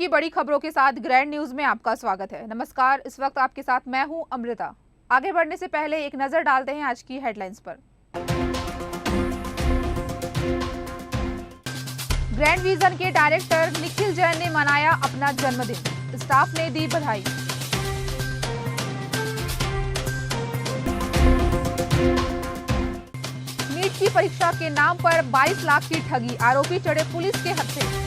की बड़ी खबरों के साथ ग्रैंड न्यूज में आपका स्वागत है। नमस्कार, इस वक्त आपके साथ मैं हूं अमृता। आगे बढ़ने से पहले एक नजर डालते हैं आज की हेडलाइंस पर। ग्रैंड विजन के डायरेक्टर निखिल जैन ने मनाया अपना जन्मदिन, स्टाफ ने दी बधाई। नीट की परीक्षा के नाम पर 22 लाख की ठगी, आरोपी चढ़े पुलिस के हत्थे।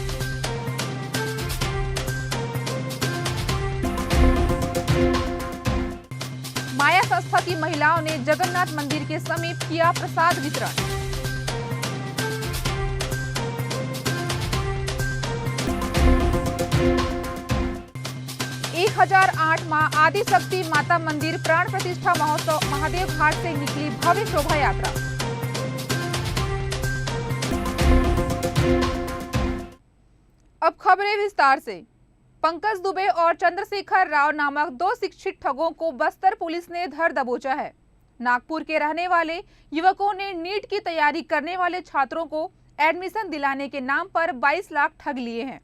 माया संस्था की महिलाओं ने जगन्नाथ मंदिर के समीप किया प्रसाद वितरण। एक 1008 मां आदिशक्ति माता मंदिर प्राण प्रतिष्ठा महोत्सव, महादेव घाट से निकली भव्य शोभा यात्रा। अब खबरें विस्तार से। पंकज दुबे और चंद्रशेखर राव नामक दो शिक्षित ठगों को बस्तर पुलिस ने धर दबोचा है। नागपुर के रहने वाले युवकों ने नीट की तैयारी करने वाले छात्रों को एडमिशन दिलाने के नाम पर 22 लाख ठग लिए हैं।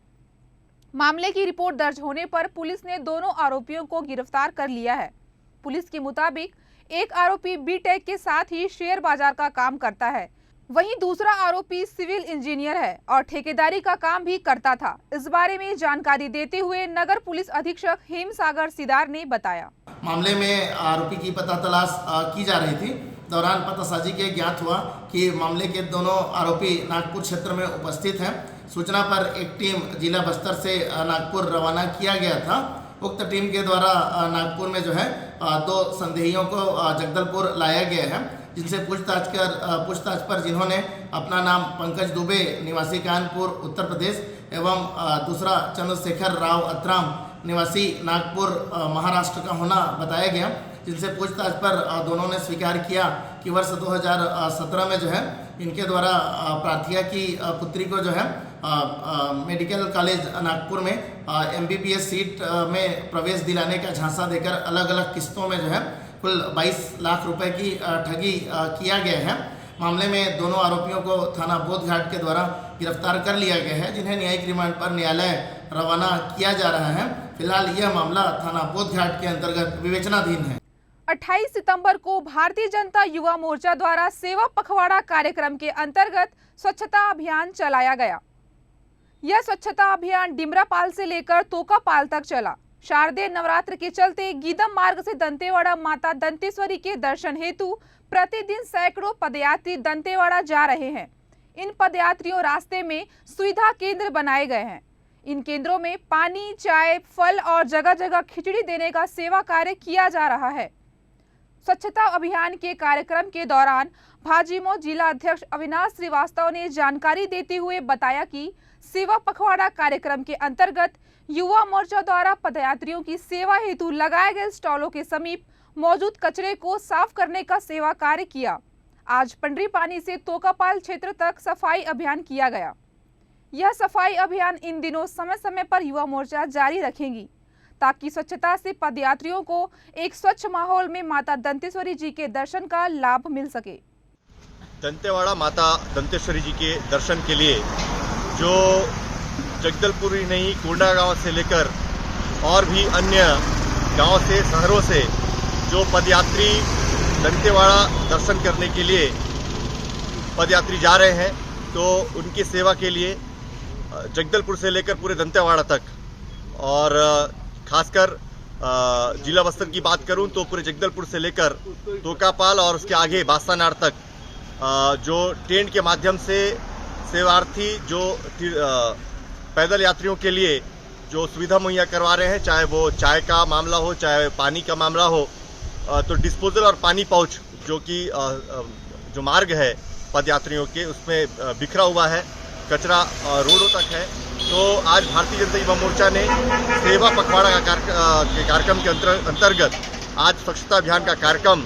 मामले की रिपोर्ट दर्ज होने पर पुलिस ने दोनों आरोपियों को गिरफ्तार कर लिया है। पुलिस के मुताबिक एक आरोपी बीटेक के साथ ही शेयर बाजार का काम करता है, वहीं दूसरा आरोपी सिविल इंजीनियर है और ठेकेदारी का काम भी करता था। इस बारे में जानकारी देते हुए नगर पुलिस अधीक्षक हेमसागर सिदार ने बताया, मामले में आरोपी की पता तलाश की जा रही थी। दौरान पतासाजी के ज्ञात हुआ कि मामले के दोनों आरोपी नागपुर क्षेत्र में उपस्थित हैं। सूचना पर एक टीम जिला बस्तर से नागपुर रवाना किया गया था। उक्त टीम के द्वारा नागपुर में दो संदेहियों को जगदलपुर लाया गया है, जिनसे पूछताछ पर जिन्होंने अपना नाम पंकज दुबे निवासी कानपुर उत्तर प्रदेश एवं दूसरा चंद्रशेखर राव अत्राम निवासी नागपुर महाराष्ट्र का होना बताया गया, जिनसे पूछताछ पर दोनों ने स्वीकार किया कि वर्ष 2017 में इनके द्वारा प्रार्थिया की पुत्री को मेडिकल कॉलेज नागपुर में MBBS सीट में प्रवेश दिलाने का झांसा देकर अलग अलग किस्तों में कुल 22 लाख रुपए की ठगी किया गया है। मामले में दोनों आरोपियों को थाना बोधघाट के द्वारा गिरफ्तार कर लिया गया है, जिन्हें न्यायिक रिमांड पर न्यायालय रवाना किया जा रहा है। फिलहाल यह मामला थाना बोधघाट के अंतर्गत विवेचनाधीन है। 28 सितंबर को भारतीय जनता युवा मोर्चा द्वारा सेवा पखवाड़ा कार्यक्रम के अंतर्गत स्वच्छता अभियान चलाया गया। यह स्वच्छता अभियान डिमरापाल से लेकर तोकापाल तक चला। शारदीय नवरात्र के चलते गीदम मार्ग से दंतेवाड़ा माता दंतेश्वरी के दर्शन हेतु प्रतिदिन सैकड़ों पदयात्री दंतेवाड़ा जा रहे हैं। इन पदयात्रियों रास्ते में सुविधा केंद्र बनाए गए हैं। इन केंद्रों में पानी, चाय, फल और जगह जगह खिचड़ी देने का सेवा कार्य किया जा रहा है। स्वच्छता अभियान के कार्यक्रम के दौरान भाजयुमो जिला अध्यक्ष अविनाश श्रीवास्तव ने जानकारी देते हुए बताया कि सेवा पखवाड़ा कार्यक्रम के अंतर्गत युवा मोर्चा द्वारा पदयात्रियों की सेवा हेतु लगाए गए स्टॉलों के समीप मौजूद कचरे को साफ करने का सेवा कार्य किया। आज पंडरी पानी से तोकापाल क्षेत्र तक सफाई अभियान किया गया। यह सफाई अभियान इन दिनों समय समय पर युवा मोर्चा जारी रखेंगी, ताकि स्वच्छता से पदयात्रियों को एक स्वच्छ माहौल में माता दंतेश्वरी जी के दर्शन का लाभ मिल सके। दंतेवाड़ा माता दंतेश्वरी जी के दर्शन के लिए जो जगदलपुर ही नहीं, कोंडा गांव से लेकर और भी अन्य गांव से, शहरों से जो पदयात्री दंतेवाड़ा दर्शन करने के लिए पदयात्री जा रहे हैं, तो उनकी सेवा के लिए जगदलपुर से लेकर पूरे दंतेवाड़ा तक और खासकर जिला बस्तर की बात करूं तो पूरे जगदलपुर से लेकर तोकापाल और उसके आगे बास्तानार तक जो टेंट के माध्यम से सेवार्थी जो पैदल यात्रियों के लिए जो सुविधा मुहैया करवा रहे हैं, चाहे वो चाय का मामला हो, चाहे पानी का मामला हो, तो डिस्पोजल और पानी पाउच जो कि जो मार्ग है पदयात्रियों के, उसमें बिखरा हुआ है, कचरा रोडों तक है। तो आज भारतीय जनता युवा मोर्चा ने सेवा पखवाड़ा के कार्यक्रम के अंतर्गत आज स्वच्छता अभियान का कार्यक्रम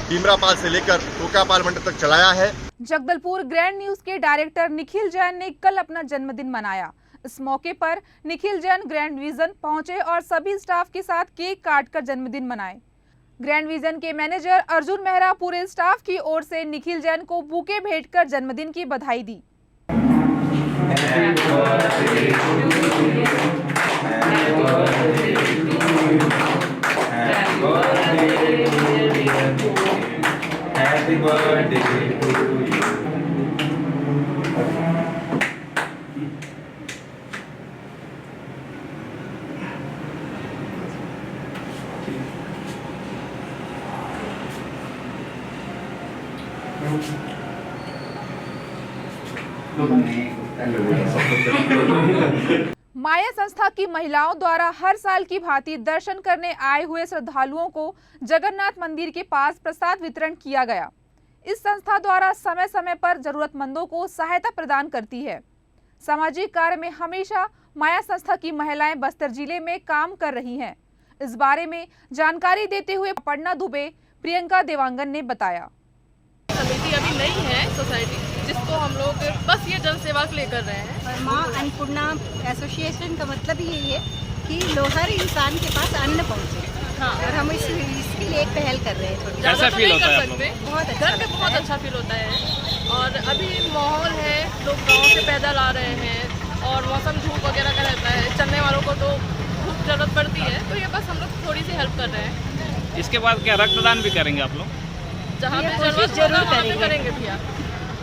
डिमरापाल से लेकर तोकापाल मंडल तक चलाया है। जगदलपुर ग्रैंड न्यूज के डायरेक्टर निखिल जैन ने कल अपना जन्मदिन मनाया। इस मौके पर निखिल जैन ग्रैंड विजन पहुंचे और सभी स्टाफ के साथ केक काटकर जन्मदिन मनाए। ग्रैंड विजन के मैनेजर अर्जुन मेहरा पूरे स्टाफ की ओर से निखिल जैन को बुके भेंटकर जन्मदिन की बधाई दी। Happy birthday to you. माया संस्था की महिलाओं द्वारा हर साल की भांति दर्शन करने आए हुए श्रद्धालुओं को जगन्नाथ मंदिर के पास प्रसाद वितरण किया गया। इस संस्था द्वारा समय समय पर जरूरतमंदों को सहायता प्रदान करती है। सामाजिक कार्य में हमेशा माया संस्था की महिलाएं बस्तर जिले में काम कर रही हैं। इस बारे में जानकारी देते हुए पटना दुबे प्रियंका देवांगन ने बताया। समिति अभी नई है सोसाइटी, जिसको हम लोग बस ये जन सेवा के लिए कर रहे हैं। और माँ अन्नपूर्णा एसोसिएशन का मतलब ही यही है कि हर इंसान के पास अन्न पहुँचे। हाँ, और हम इसके लिए एक पहल कर रहे हैं। ज़्यादा तो नहीं कर सकते, बहुत अच्छा घर पे बहुत अच्छा फील होता है। और अभी माहौल है, लोग गाँव से पैदल आ रहे हैं और मौसम धूप वगैरह का रहता है, चलने वालों को तो खूब जरूरत पड़ती है, तो ये बस हम लोग थोड़ी सी हेल्प कर रहे हैं। इसके बाद क्या रक्तदान भी करेंगे आप लोग? जहाँ पे कोशिश जरूरत जरूर होगा वहाँ पे करेंगे भैया।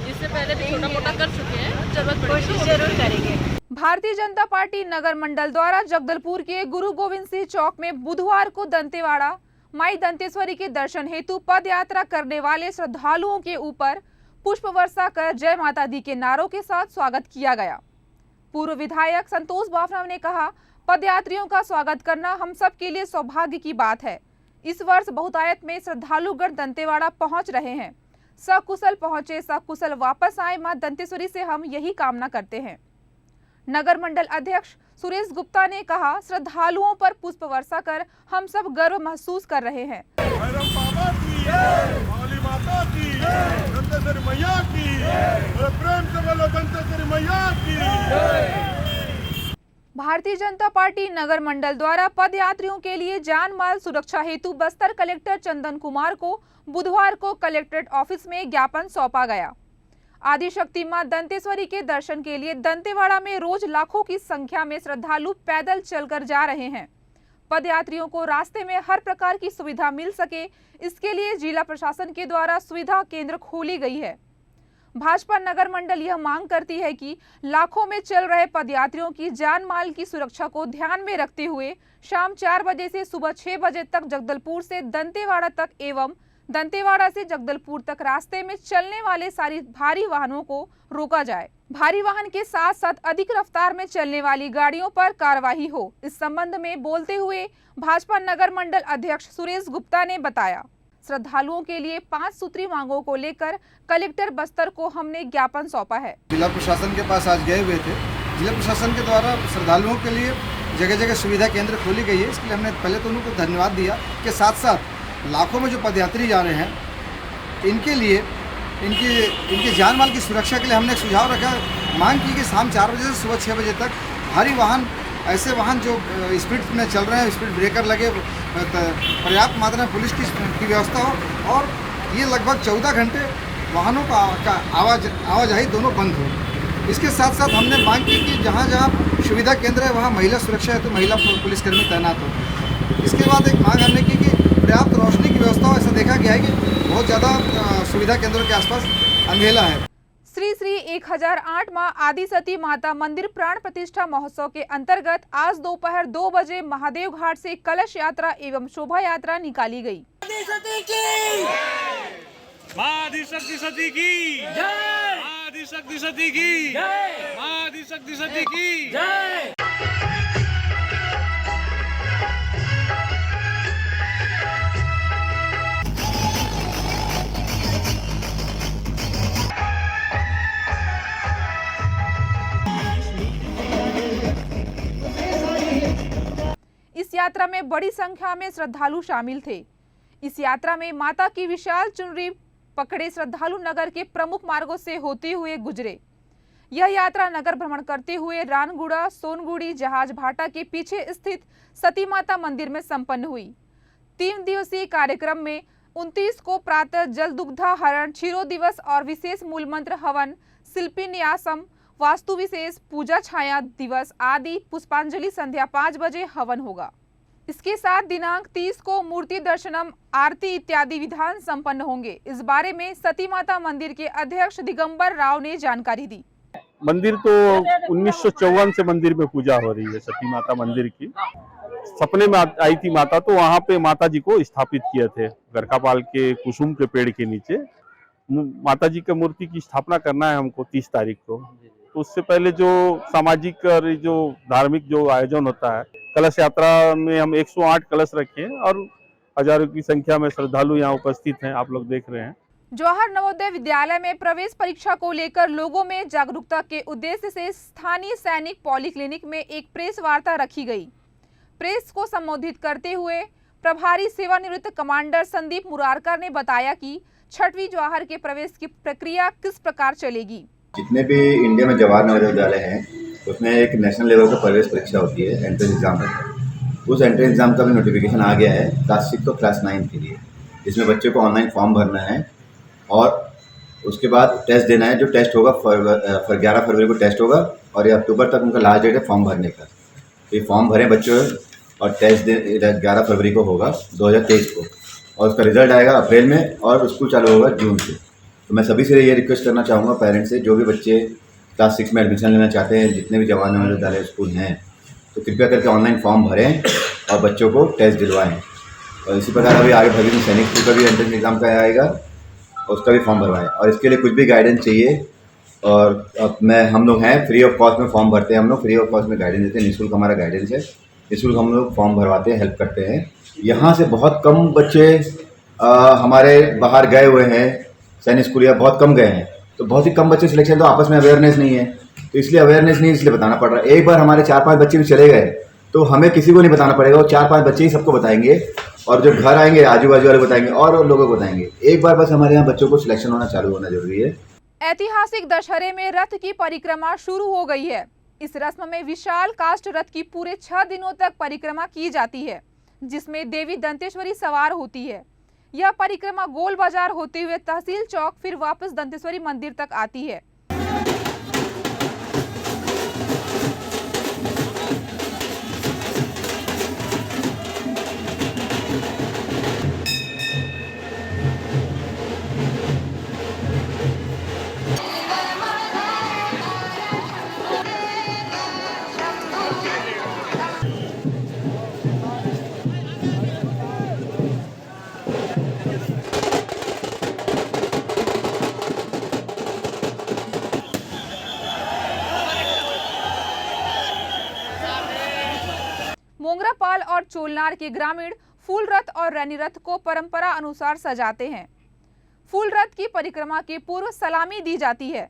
इससे पहले भी छोटा मोटा कर चुके हैं, जरूरत पड़ेगी कोशिश जरूर करेंगे। भारतीय जनता पार्टी नगर मंडल द्वारा जगदलपुर के गुरु गोविंद सिंह चौक में बुधवार को दंतेवाड़ा माई दंतेश्वरी के दर्शन हेतु पद यात्रा करने वाले श्रद्धालुओं के ऊपर पुष्प वर्षा कर जय माता दी के नारों के साथ स्वागत किया गया। पूर्व विधायक संतोष बाफना ने कहा, पदयात्रियों का स्वागत करना हम सब के लिए सौभाग्य की बात है। इस वर्ष बहुतायत में श्रद्धालुगण दंतेवाड़ा पहुंच रहे हैं। सकुशल पहुंचे, सकुशल वापस आए, मां दंतेश्वरी से हम यही कामना करते हैं। नगर मंडल अध्यक्ष सुरेश गुप्ता ने कहा, श्रद्धालुओं पर पुष्प वर्षा कर हम सब गर्व महसूस कर रहे हैं। भारतीय जनता पार्टी नगर मंडल द्वारा पदयात्रियों के लिए जान माल सुरक्षा हेतु बस्तर कलेक्टर चंदन कुमार को बुधवार को कलेक्ट्रेट ऑफिस में ज्ञापन सौंपा गया। आदिशक्ति मां दंतेश्वरी के दर्शन के लिए दंतेवाड़ा में रोज लाखों की संख्या में श्रद्धालु पैदल चलकर जा रहे हैं। पदयात्रियों को रास्ते में हर प्रकार की सुविधा मिल सके, इसके लिए जिला प्रशासन के द्वारा सुविधा केंद्र खोली गई है। भाजपा नगर मंडल यह मांग करती है कि लाखों में चल रहे पदयात्रियों की जान माल की सुरक्षा को ध्यान में रखते हुए शाम 4 बजे से सुबह 6 बजे तक जगदलपुर से दंतेवाड़ा तक एवं दंतेवाड़ा से जगदलपुर तक रास्ते में चलने वाले सारी भारी वाहनों को रोका जाए। भारी वाहन के साथ साथ अधिक रफ्तार में चलने वाली गाड़ियों पर कार्रवाई हो। इस संबंध में बोलते हुए भाजपा नगर मंडल अध्यक्ष सुरेश गुप्ता ने बताया, श्रद्धालुओं के लिए 5 सूत्री मांगों को लेकर कलेक्टर बस्तर को हमने ज्ञापन सौंपा है। जिला प्रशासन के पास आज गए हुए थे। जिला प्रशासन के द्वारा श्रद्धालुओं के लिए जगह जगह सुविधा केंद्र खोली गई है। इसके लिए हमने पहले तो उनको धन्यवाद दिया कि साथ साथ लाखों में जो पदयात्री जा रहे हैं इनके लिए इनकी जान माल की सुरक्षा के लिए हमने एक सुझाव रखा, मांग की कि शाम 4 बजे से सुबह 6 बजे तक भारी वाहन, ऐसे वाहन जो स्पीड में चल रहे हैं, स्पीड ब्रेकर लगे, पर्याप्त मात्रा में पुलिस की व्यवस्था हो और ये लगभग 14 घंटे वाहनों का आवाजाही दोनों बंद हो। इसके साथ साथ हमने मांग की कि जहाँ जहाँ सुविधा केंद्र है वहाँ महिला सुरक्षा है तो महिला पुलिसकर्मी तैनात हो। इसके बाद एक मांग हमने की कि पर्याप्त रोशनी की व्यवस्था हो। ऐसा देखा गया है कि बहुत ज़्यादा सुविधा केंद्रों के आसपास अंधेला है। श्री 1008 मां आदिसती माता मंदिर प्राण प्रतिष्ठा महोत्सव के अंतर्गत आज दोपहर 2 बजे महादेव घाट से कलश यात्रा एवं शोभा यात्रा निकाली गई। मां आदिशक्ति सती की जय, मां आदिशक्ति सती की जय, मां आदिशक्ति सती की जय। इस यात्रा में बड़ी संख्या में श्रद्धालु शामिल थे। इस यात्रा में माता की विशाल चुनरी पकड़े श्रद्धालु नगर के प्रमुख मार्गों से होते हुए गुजरे। यह यात्रा नगर भ्रमण करते हुए रानगुड़ा, सोनगुड़ी, जहाज भाटा के पीछे स्थित सती माता मंदिर में संपन्न हुई। 3 दिवसीय कार्यक्रम में 29 को प्रातः जल दुग्धा हरण, क्षीरो दिवस और विशेष मूल मंत्र हवन, शिल्पी न्यासम वास्तु विशेष, पूजा छाया दिवस आदि पुष्पांजलि संध्या 5 बजे हवन होगा। इसके साथ दिनांक 30 को मूर्ति दर्शनम, आरती इत्यादि विधान संपन्न होंगे। इस बारे में सती माता मंदिर के अध्यक्ष दिगंबर राव ने जानकारी दी। मंदिर तो 1954 से मंदिर में पूजा हो रही है सती माता मंदिर की। सपने में आई थी माता, तो वहाँ पे माता जी को स्थापित किए थे गरकापाल के कुसुम के पेड़ के नीचे। माता जी की मूर्ति की स्थापना करना है हमको 30 तारीख को। तो उससे पहले जो सामाजिक और जो धार्मिक जो आयोजन होता है, कलश यात्रा में हम 108 कलश रखे हैं और हजारों की संख्या में श्रद्धालु यहाँ उपस्थित हैं, आप लोग देख रहे हैं। जवाहर नवोदय विद्यालय में प्रवेश परीक्षा को लेकर लोगों में जागरूकता के उद्देश्य से स्थानीय सैनिक पॉलीक्लिनिक में एक प्रेस वार्ता रखी गई। प्रेस को संबोधित करते हुए प्रभारी सेवानिवृत्त कमांडर संदीप मुरारकर ने बताया कि 6वीं जवाहर के प्रवेश की प्रक्रिया किस प्रकार चलेगी। जितने भी इंडिया में जवाहर नवोदय विद्यालय हैं उसमें एक नेशनल लेवल का प्रवेश परीक्षा होती है, एंट्रेंस एग्जाम है। उस एंट्रेंस एग्जाम का भी नोटिफिकेशन आ गया है क्लास 6 और क्लास 9 के लिए, जिसमें बच्चे को ऑनलाइन फॉर्म भरना है और उसके बाद टेस्ट देना है। जो टेस्ट होगा 11 फरवरी को टेस्ट होगा और ये अक्टूबर तक उनका लास्ट डेट है फॉर्म भरने का। तो ये फॉर्म भरें बच्चों और टेस्ट 11 फरवरी को होगा 2023 को, और उसका रिजल्ट आएगा अप्रैल में और स्कूल चालू होगा जून से। तो मैं सभी से ये रिक्वेस्ट करना चाहूँगा पेरेंट्स से, जो भी बच्चे क्लास 6 में एडमिशन लेना चाहते हैं, जितने भी जवाहर नवोदय विद्यालय स्कूल हैं, तो कृपया करके ऑनलाइन फॉर्म भरें और बच्चों को टेस्ट दिलवाएँ। और इसी प्रकार अभी आगे भविष्य में सैनिक स्कूल का भी एंट्रेंस एग्जाम का आएगा, उसका भी फॉर्म भरवाएं। और इसके लिए कुछ भी गाइडेंस चाहिए और हम लोग हैं फ्री ऑफ कॉस्ट में फॉर्म भरते हैं। हम लोग फ्री ऑफ कॉस्ट में गाइडेंस देते हैं, निःशुल्क हमारा गाइडेंस है, निःशुल्क हम लोग फॉर्म भरवाते हैं, हेल्प करते हैं। यहाँ से बहुत कम बच्चे हमारे बाहर गए हुए हैं, सैनिक स्कूल या बहुत कम गए हैं, तो बहुत ही कम बच्चे सिलेक्शन, तो आपस में अवेयरनेस नहीं है, तो इसलिए अवेयरनेस नहीं, इसलिए बताना पड़ रहा है। एक बार हमारे 4-5 बच्चे भी चले गए तो हमें किसी को नहीं बताना पड़ेगा, वो 4-5 बच्चे ही सबको बताएंगे और जो घर आएंगे आजू बाजू वाले बताएंगे और लोगों को बताएंगे। एक बार बस हमारे यहाँ बच्चों को सिलेक्शन होना चालू होना जरूरी है। ऐतिहासिक दशहरे में रथ की परिक्रमा शुरू हो गई है। इस रस्म में विशाल काष्ठ रथ की पूरे 6 दिनों तक परिक्रमा की जाती है, जिसमें देवी दंतेश्वरी सवार होती है। यह परिक्रमा गोल बाजार होते हुए तहसील चौक फिर वापस दंतेश्वरी मंदिर तक आती है। मोंगरापाल और चोलनार के ग्रामीण फूल रथ और रैनी रथ को परंपरा अनुसार सजाते हैं। फूल रथ की परिक्रमा के पूर्व सलामी दी जाती है।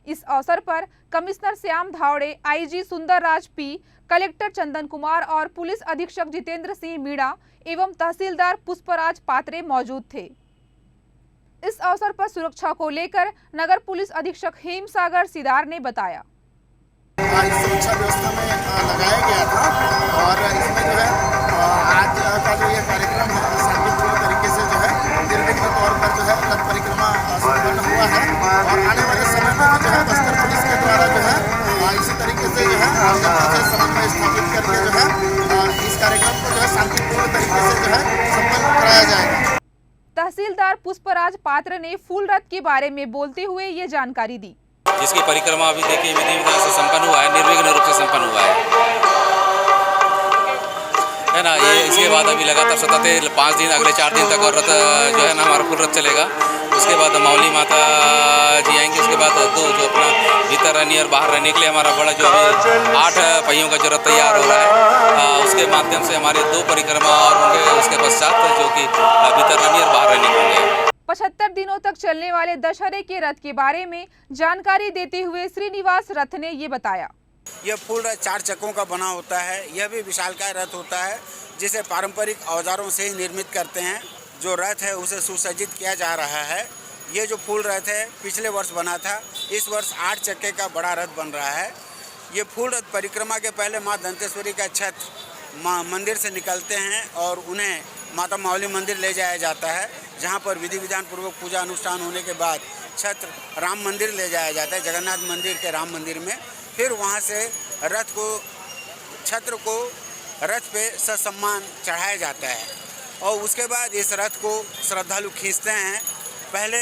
इस अवसर पर कमिश्नर श्याम धावड़े, आईजी सुंदर राज पी, कलेक्टर चंदन कुमार और पुलिस अधीक्षक जितेंद्र सिंह मीणा एवं तहसीलदार पुष्पराज पात्रे मौजूद थे। इस अवसर पर सुरक्षा को लेकर नगर पुलिस अधीक्षक हेमसागर सिदार ने बताया। सुरक्षा व्यवस्था में लगाया गया था और इसमें जो है आज का जो ये कार्यक्रम है शांतिपूर्ण तरीके से जो है निर्विघ्न तौर पर जो है रथ परिक्रमा संपन्न हुआ है और आने वाले समय में जो है बस्तर पुलिस के द्वारा जो है इसी तरीके से जो है समन्वय स्थापित करके जो है इस कार्यक्रम को जो है शांतिपूर्ण तरीके से जो है संपन्न कराया जाएगा। तहसीलदार पुष्पराज पात्र ने फूल रथ के बारे में बोलते हुए ये जानकारी दी। जिसकी परिक्रमा अभी देखिए विधि विधान से संपन्न हुआ है, निर्विघ्न रूप से संपन्न हुआ है ना। ये इसके बाद अभी लगातार सतत 5 दिन, अगले 4 दिन तक और रथ जो है ना हमारा फूल रथ चलेगा। उसके बाद मौली माता जी आएंगे, उसके बाद दो जो अपना भीतर रहने और बाहर रहने के लिए हमारा बड़ा जो 8 पहियों का जो रथ तैयार हो रहा है, उसके माध्यम से हमारे 2 परिक्रमा और होंगे उसके पश्चात जो कि भीतर रहने और बाहर रहने के होंगे। 75 दिनों तक चलने वाले दशहरे के रथ के बारे में जानकारी देते हुए श्रीनिवास रथ ने ये बताया। यह फूल रथ 4 चक्कों का बना होता है। यह भी विशालकाय रथ होता है जिसे पारंपरिक औजारों से ही निर्मित करते हैं। जो रथ है उसे सुसज्जित किया जा रहा है। ये जो फूल रथ है पिछले वर्ष बना था, इस वर्ष 8 चक्के का बड़ा रथ बन रहा है। ये फूल रथ परिक्रमा के पहले माँ दंतेश्वरी का छत मंदिर से निकलते हैं और उन्हें माता मावली मंदिर ले जाया जाता है, जहाँ पर विधि विधान पूर्वक पूजा अनुष्ठान होने के बाद छत्र राम मंदिर ले जाया जाता है, जगन्नाथ मंदिर के राम मंदिर में। फिर वहाँ से रथ को छत्र को रथ पे ससम्मान चढ़ाया जाता है और उसके बाद इस रथ को श्रद्धालु खींचते हैं। पहले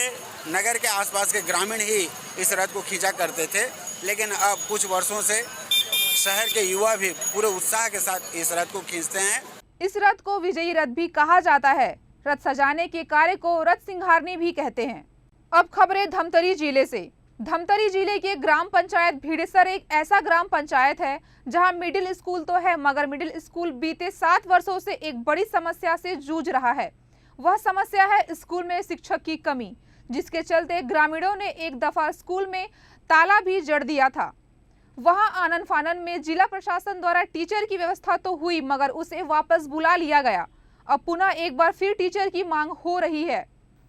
नगर के आसपास के ग्रामीण ही इस रथ को खींचा करते थे, लेकिन अब कुछ वर्षों से शहर के युवा भी पूरे उत्साह के साथ इस रथ को खींचते हैं। इस रथ को विजयी रथ भी कहा जाता है। रथ सजाने के कार्य को रथ सिंगारनी भी कहते हैं। अब खबरें धमतरी जिले से। धमतरी जिले के ग्राम पंचायत भीड़ेसर एक ऐसा ग्राम पंचायत है जहां मिडिल स्कूल तो है, मगर मिडिल स्कूल बीते 7 वर्षों से एक बड़ी समस्या से जूझ रहा है। वह समस्या है स्कूल में शिक्षक की कमी, जिसके चलते ग्रामीणों ने एक दफा स्कूल में ताला भी जड़ दिया था। वहां आनन फानन में जिला प्रशासन द्वारा टीचर की व्यवस्था तो हुई, मगर उसे वापस बुला लिया गया। अब पुनः एक बार फिर टीचर की मांग हो रही है।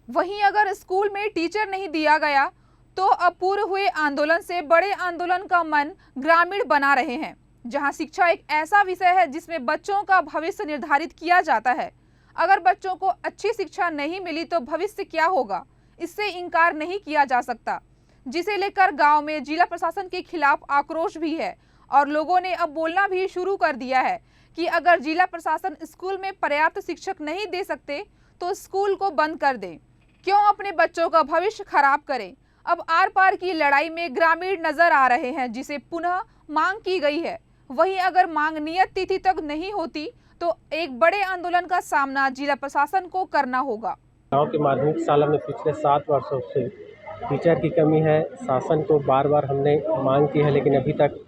वहीं अगर स्कूल में टीचर नहीं दिया गया तो अब पूर्व हुए आंदोलन से बड़े आंदोलन का मन ग्रामीण बना रहे हैं, जहां शिक्षा एक ऐसा विषय है जिसमें बच्चों का भविष्य निर्धारित किया जाता है। अगर बच्चों को अच्छी शिक्षा नहीं मिली तो भविष्य क्या होगा, इससे इनकार नहीं किया जा सकता, जिसे लेकर गांव में जिला प्रशासन के खिलाफ आक्रोश भी है और लोगों ने अब बोलना भी शुरू कर दिया है कि अगर जिला प्रशासन स्कूल में पर्याप्त शिक्षक नहीं दे सकते तो स्कूल को बंद कर दें, क्यों अपने बच्चों का भविष्य खराब करें। अब आर पार की लड़ाई में ग्रामीण नजर आ रहे हैं, जिसे पुनः मांग की गई है। वहीं अगर मांग नियत तिथि तक नहीं होती तो एक बड़े आंदोलन का सामना जिला प्रशासन को करना होगा। गाँव के माध्यमिक शाला में पिछले 7 वर्षों से टीचर की कमी है। शासन को बार बार हमने मांग की है, लेकिन अभी तक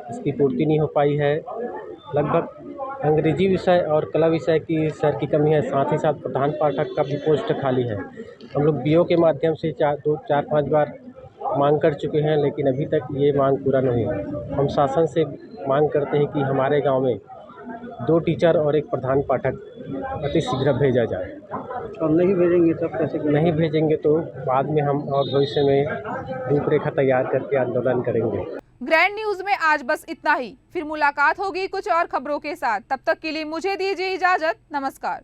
इसकी पूर्ति नहीं हो पाई है। लगभग अंग्रेजी विषय और कला विषय की सर की कमी है, साथ ही साथ प्रधान पाठक का भी पोस्ट खाली है। हम लोग बीओ के माध्यम से 4-5 बार मांग कर चुके हैं, लेकिन अभी तक ये मांग पूरा नहीं है। हम शासन से मांग करते हैं कि हमारे गांव में 2 टीचर और 1 प्रधान पाठक अति शीघ्र भेजा जाए। और नहीं भेजेंगे तब कैसे? नहीं भेजेंगे तो बाद में हम और भविष्य में रूपरेखा तैयार करके आंदोलन करेंगे। ग्रैंड न्यूज में आज बस इतना ही। फिर मुलाकात होगी कुछ और खबरों के साथ। तब तक के लिए मुझे दीजिए इजाजत। नमस्कार।